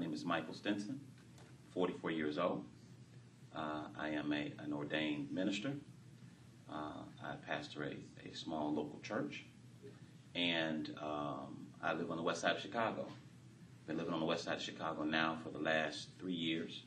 name is Michael Stinson, 44 years old. I am an ordained minister. I pastor a small local church, and I live on the west side of Chicago. Been living on the west side of Chicago now for the last 3 years,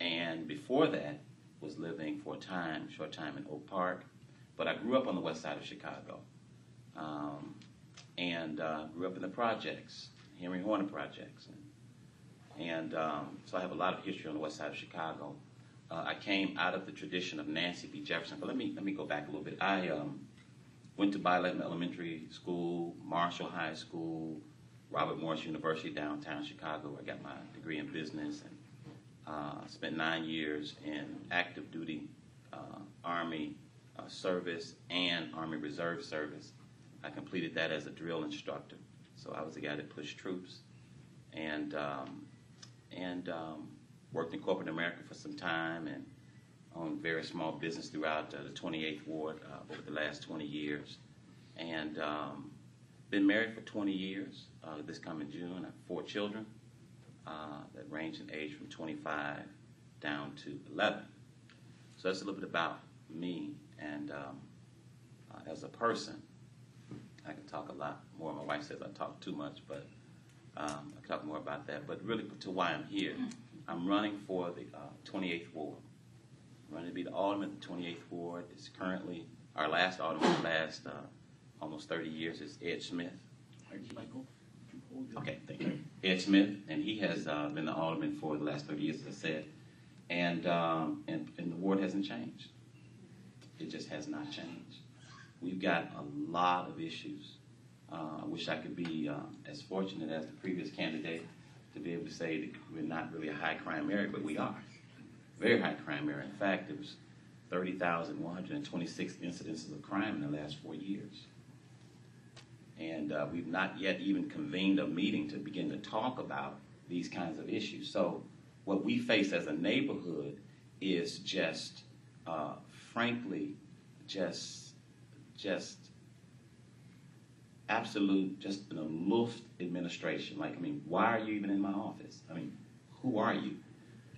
and before that was living for a short time in Oak Park, but I grew up on the west side of Chicago, and grew up in the projects, Henry Horner projects, and so I have a lot of history on the west side of Chicago. I came out of the tradition of Nancy B. Jefferson, but let me go back a little bit. I went to Bioleton Elementary School, Marshall High School, Robert Morris University downtown Chicago. I got my degree in business, and spent 9 years in active duty Army service and Army Reserve service. I completed that as a drill instructor, so I was the guy that pushed troops, and worked in corporate America for some time and owned various small business throughout the 28th Ward over the last 20 years. And been married for 20 years. This coming June, I have 4 children that range in age from 25 down to 11. So that's a little bit about me. And as a person, I can talk a lot more. My wife says I talk too much, but I can talk more about that. But really to why I'm here. I'm running for the 28th Ward. I'm running to be the Alderman of the 28th Ward. It's currently, our last Alderman for the last almost 30 years is Ed Smith. Michael? Okay, thank you. Ed Smith, and he has been the Alderman for the last 30 years, as I said. And the ward hasn't changed. It just has not changed. We've got a lot of issues. I wish I could be as fortunate as the previous candidate to be able to say that we're not really a high crime area, but we are. Very high crime area. In fact, there was 30,126 incidences of crime in the last 4 years. And we've not yet even convened a meeting to begin to talk about these kinds of issues. So what we face as a neighborhood is just, frankly, just absolute, just an aloof administration. Like, I mean, why are you even in my office? I mean, who are you?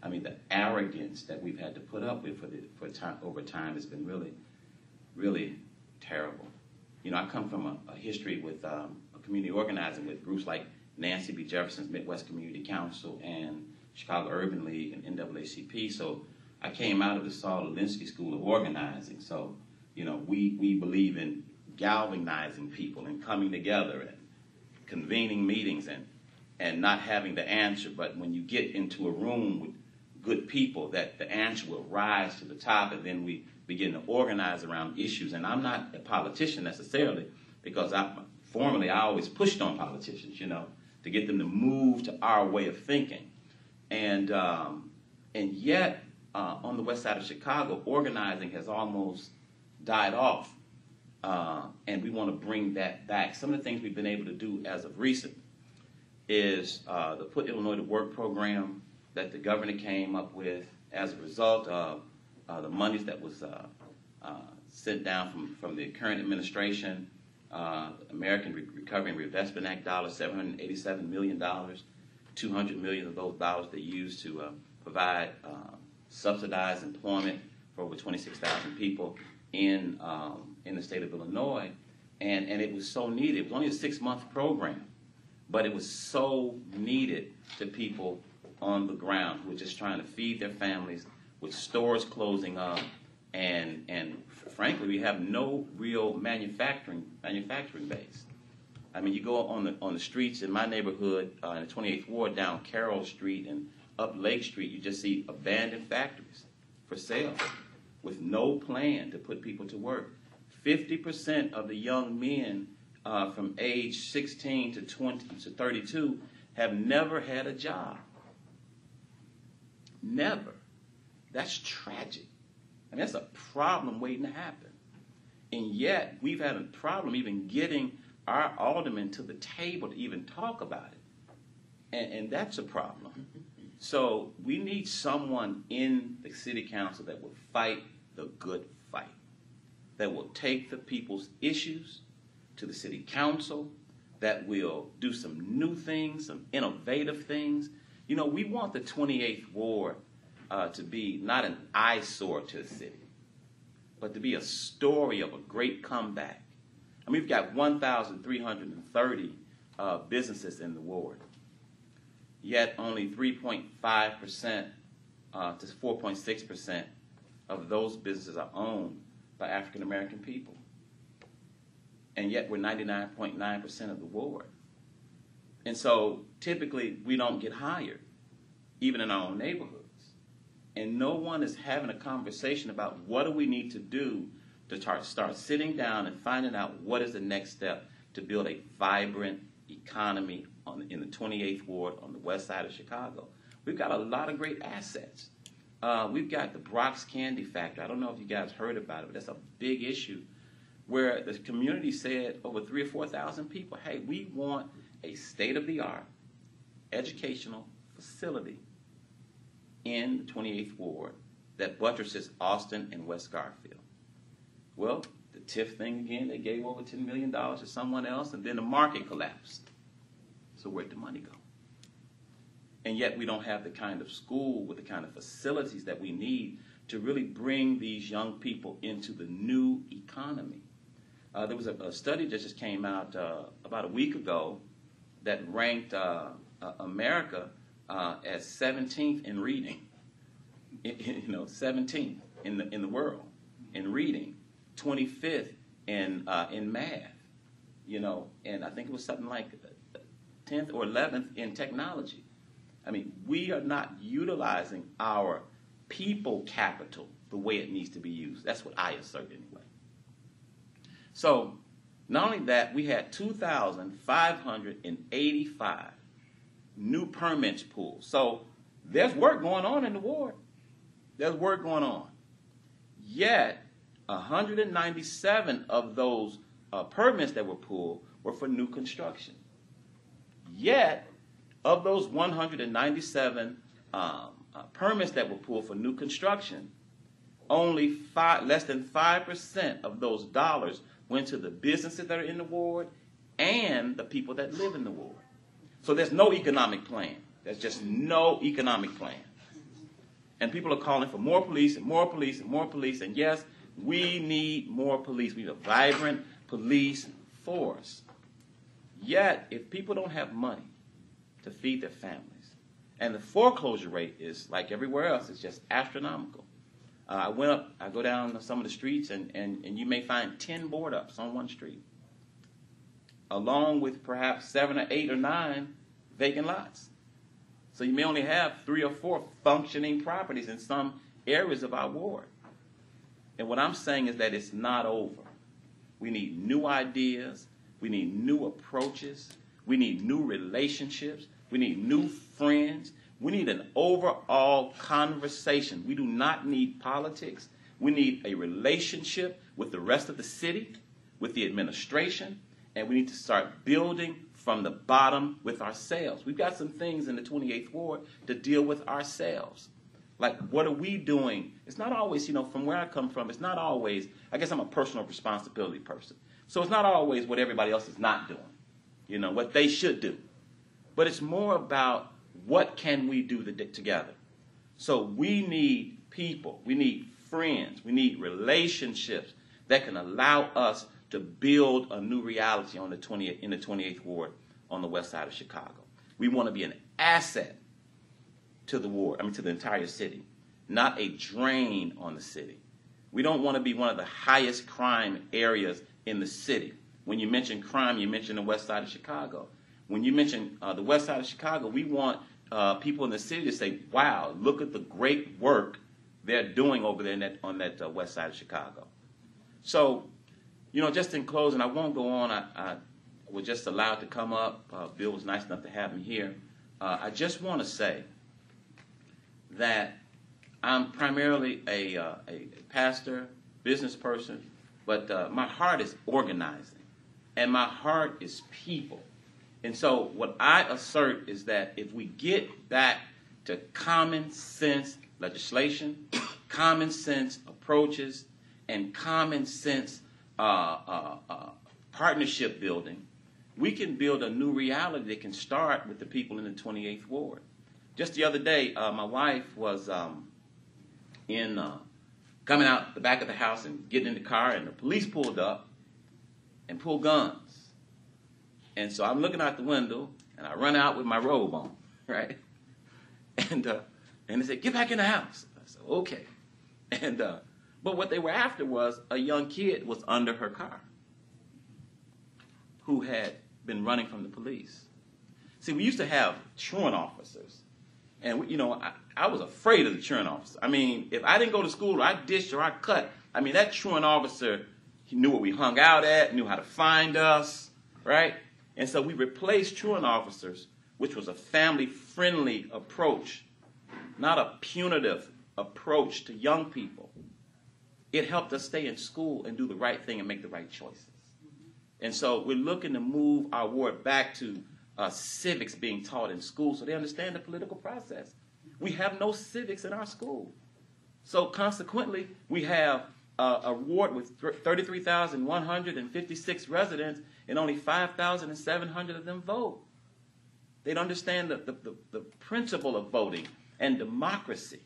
I mean, the arrogance that we've had to put up with over time has been really, really terrible. You know, I come from a history with a community organizing with groups like Nancy B. Jefferson's Midwest Community Council and Chicago Urban League and NAACP. So I came out of the Saul Alinsky School of Organizing. So, you know, we believe in galvanizing people and coming together and convening meetings and not having the answer. But when you get into a room with good people, that the answer will rise to the top, and then we begin to organize around issues. And I'm not a politician necessarily, because formerly I always pushed on politicians, you know, to get them to move to our way of thinking. And yet, on the west side of Chicago, organizing has almost died off. And we want to bring that back. Some of the things we've been able to do as of recent is the Put Illinois to Work program that the governor came up with as a result of the monies that was sent down from the current administration, American Recovery and Reinvestment Act dollars, $787 million, $200 million of those dollars they used to provide subsidized employment for over 26,000 people in the state of Illinois, and it was so needed. It was only a 6-month program, but it was so needed to people on the ground who were just trying to feed their families, with stores closing up, and frankly, we have no real manufacturing base. I mean, you go on the streets in my neighborhood, in the 28th Ward, down Carroll Street and up Lake Street, you just see abandoned factories for sale with no plan to put people to work. 50% of the young men from age 16 to 20 to 32 have never had a job. Never. That's tragic. I mean, that's a problem waiting to happen. And yet, we've had a problem even getting our aldermen to the table to even talk about it. And that's a problem. So we need someone in the city council that will fight the good fight, that will take the people's issues to the city council, that will do some new things, some innovative things, You know, we want the 28th Ward to be not an eyesore to the city, but to be a story of a great comeback. I mean, we've got 1,330 businesses in the ward, yet only 3.5% to 4.6% of those businesses are owned by African American people. And yet we're 99.9% of the ward. And so typically we don't get hired, even in our own neighborhoods. And no one is having a conversation about what do we need to do to start sitting down and finding out what is the next step to build a vibrant economy in the 28th Ward on the west side of Chicago. We've got a lot of great assets. We've got the Brock's Candy Factory. I don't know if you guys heard about it, but that's a big issue where the community said, over 3,000 or 4,000 people, hey, we want a state-of-the-art educational facility in the 28th Ward that buttresses Austin and West Garfield. Well, the TIF thing again, they gave over $10 million to someone else, and then the market collapsed. So where'd the money go? And yet we don't have the kind of school with the kind of facilities that we need to really bring these young people into the new economy. There was a study that just came out about a week ago that ranked America as 17th in reading. 17th in the world in reading, 25th in math. And I think it was something like 10th or 11th in technology. I mean, we are not utilizing our people capital the way it needs to be used. That's what I assert anyway. So, not only that, we had 2,585 new permits pulled. So, there's work going on in the ward. There's work going on. Yet, 197 of those permits that were pulled were for new construction. Yet, of those 197 permits that were pulled for new construction, only less than 5% of those dollars went to the businesses that are in the ward and the people that live in the ward. So there's no economic plan. There's just no economic plan. And people are calling for more police and more police and more police. And yes, we need more police. We need a vibrant police force. Yet, if people don't have money to feed their families, and the foreclosure rate is, like everywhere else, it's just astronomical. I go down some of the streets, and you may find 10 board ups on one street, along with perhaps 7 or 8 or 9 vacant lots. So you may only have 3 or 4 functioning properties in some areas of our ward. And what I'm saying is that it's not over. We need new ideas. We need new approaches. We need new relationships. We need new friends. We need an overall conversation. We do not need politics. We need a relationship with the rest of the city, with the administration, and we need to start building from the bottom with ourselves. We've got some things in the 28th Ward to deal with ourselves. Like, what are we doing? It's not always, from where I come from, it's not always, I guess I'm a personal responsibility person. So it's not always what everybody else is not doing, what they should do. But it's more about what can we do together. So we need people, we need friends, we need relationships that can allow us to build a new reality in the 28th Ward on the west side of Chicago. We want to be an asset to the ward, to the entire city, not a drain on the city. We don't want to be one of the highest crime areas in the city. When you mention crime, you mention the west side of Chicago. When you mention the west side of Chicago, we want people in the city to say, wow, look at the great work they're doing over there on that west side of Chicago. So, just in closing, I won't go on. I was just allowed to come up. Bill was nice enough to have me here. I just want to say that I'm primarily a pastor, business person, but my heart is organizing, and my heart is people. And so what I assert is that if we get back to common sense legislation, common sense approaches, and common sense partnership building, we can build a new reality that can start with the people in the 28th Ward. just the other day, my wife was coming out the back of the house and getting in the car, and the police pulled up and pulled guns. And so I'm looking out the window, and I run out with my robe on, right? And they said, "Get back in the house." I said, "Okay." And but what they were after was a young kid was under her car who had been running from the police. See, we used to have truant officers. And, I was afraid of the truant officer. I mean, if I didn't go to school or I dished or I cut, I mean, that truant officer, he knew where we hung out at, knew how to find us, right? And so we replaced truant officers, which was a family-friendly approach, not a punitive approach to young people. It helped us stay in school and do the right thing and make the right choices. And so we're looking to move our ward back to civics being taught in school so they understand the political process. We have no civics in our school. So consequently, we have a ward with 33,156 residents and only 5,700 of them vote. They don't understand the principle of voting and democracy.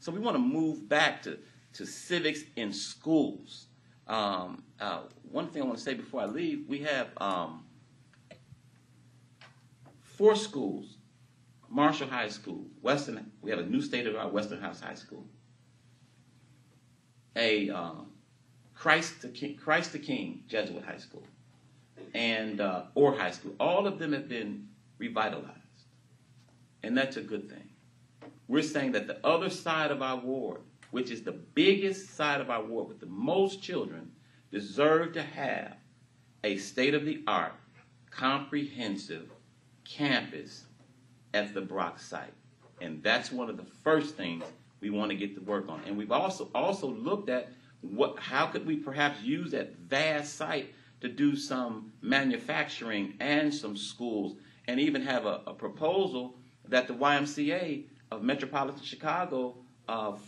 So we want to move back to civics in schools. One thing I want to say before I leave, we have 4 schools: Marshall High School, Western. We have a new state-of-the-art Western House High School, a Christ the King Jesuit High School, and Orr High School. All of them have been revitalized, and that's a good thing. We're saying that the other side of our ward, which is the biggest side of our ward with the most children, deserve to have a state-of-the-art, comprehensive campus at the Brock site. And that's one of the first things we want to get to work on. And we've also looked at how could we perhaps use that vast site to do some manufacturing and some schools, and even have a proposal that the YMCA of Metropolitan Chicago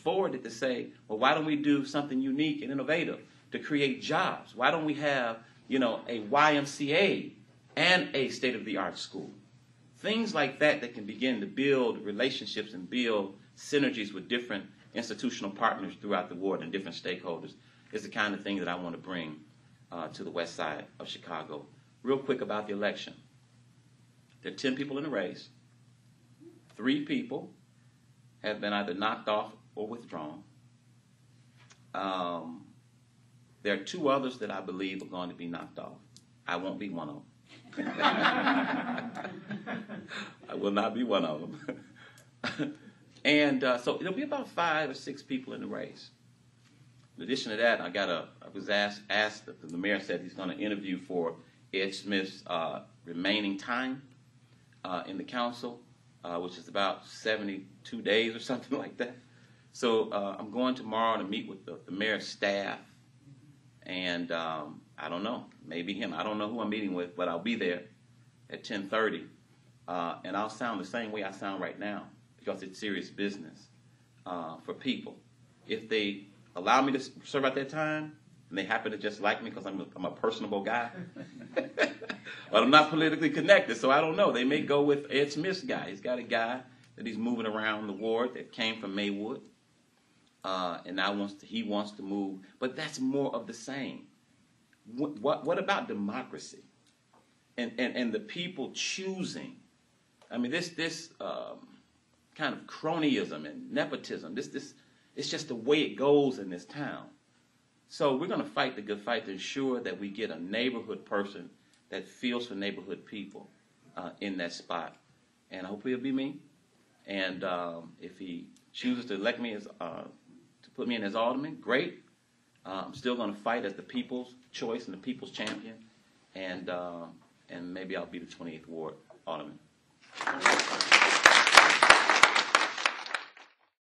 forwarded to say, well, why don't we do something unique and innovative to create jobs? Why don't we have, a YMCA and a state-of-the-art school? Things like that can begin to build relationships and build synergies with different institutional partners throughout the ward and different stakeholders is the kind of thing that I want to bring to the west side of Chicago. Real quick about the election. There are 10 people in the race. 3 people have been either knocked off or withdrawn. There are 2 others that I believe are going to be knocked off. I won't be one of them. I will not be one of them. And so it'll be about 5 or 6 people in the race. In addition to that, I was asked the mayor said he's going to interview for Ed Smith's remaining time in the council, which is about 72 days or something like that. So I'm going tomorrow to meet with the mayor's staff, and I don't know, maybe him. I don't know who I'm meeting with, but I'll be there at 10:30, and I'll sound the same way I sound right now because it's serious business for people. If they allow me to serve out their time, and they happen to just like me because I'm a personable guy, but I'm not politically connected, so I don't know. They may go with Ed Smith's guy. He's got a guy that he's moving around the ward that came from Maywood, and now he wants to move. But that's more of the same. What about democracy and the people choosing? I mean, this kind of cronyism and nepotism. This it's just the way it goes in this town. So we're going to fight the good fight to ensure that we get a neighborhood person that feels for neighborhood people in that spot. And hopefully it'll be me. And if he chooses to elect me as to put me in as alderman, great. I'm still going to fight as the people's choice and the people's champion. And maybe I'll be the 28th Ward alderman.